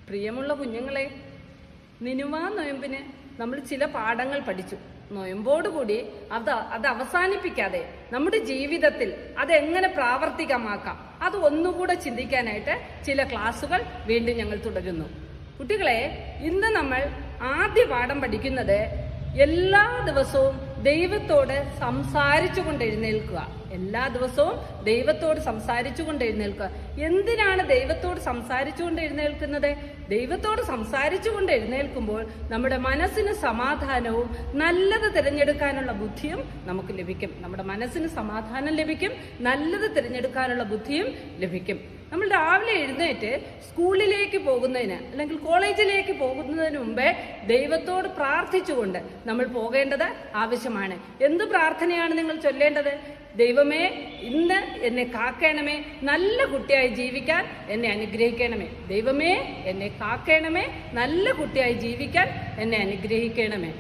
പ്രിയമുള്ള കുഞ്ഞുങ്ങളെ, നിനുവാ നൊയമ്പിന് നമ്മൾ ചില പാഠങ്ങൾ പഠിച്ചു. നൊയമ്പോടുകൂടി അത് അവസാനിപ്പിക്കാതെ നമ്മുടെ ജീവിതത്തിൽ അതെങ്ങനെ പ്രാവർത്തികമാക്കാം അത് ഒന്നുകൂടെ ചിന്തിക്കാനായിട്ട് ചില ക്ലാസ്സുകൾ വീണ്ടും ഞങ്ങൾ തുടരുന്നു. കുട്ടികളെ, ഇന്ന് നമ്മൾ ആദ്യ പാഠം പഠിക്കുന്നത് എല്ലാ ദിവസവും ദൈവത്തോട് സംസാരിച്ചുകൊണ്ട് എഴുന്നേൽക്കുക. എല്ലാ ദിവസവും ദൈവത്തോട് സംസാരിച്ചുകൊണ്ട് എഴുന്നേൽക്കുക. എന്തിനാണ് ദൈവത്തോട് സംസാരിച്ചുകൊണ്ട് എഴുന്നേൽക്കുന്നത്? ദൈവത്തോട് സംസാരിച്ചുകൊണ്ട് എഴുന്നേൽക്കുമ്പോൾ നമ്മുടെ മനസ്സിന് സമാധാനവും നല്ലത് തിരഞ്ഞെടുക്കാനുള്ള ബുദ്ധിയും നമുക്ക് ലഭിക്കും. നമ്മുടെ മനസ്സിന് സമാധാനം ലഭിക്കും, നല്ലത് തിരഞ്ഞെടുക്കാനുള്ള ബുദ്ധിയും ലഭിക്കും. നമ്മൾ രാവിലെ എഴുന്നേറ്റ് സ്കൂളിലേക്ക് പോകുന്നതിന് അല്ലെങ്കിൽ കോളേജിലേക്ക് പോകുന്നതിന് മുമ്പേ ദൈവത്തോട് പ്രാർത്ഥിച്ചുകൊണ്ട് നമ്മൾ പോകേണ്ടത് ആവശ്യമാണ്. എന്ത് പ്രാർത്ഥനയാണ് നിങ്ങൾ ചൊല്ലേണ്ടത്? ദൈവമേ, ഇന്ന് എന്നെ കാക്കണമേ, നല്ല കുട്ടിയായി ജീവിക്കാൻ എന്നെ അനുഗ്രഹിക്കണമേ. ദൈവമേ, എന്നെ കാക്കണമേ, നല്ല കുട്ടിയായി ജീവിക്കാൻ എന്നെ അനുഗ്രഹിക്കണമേ.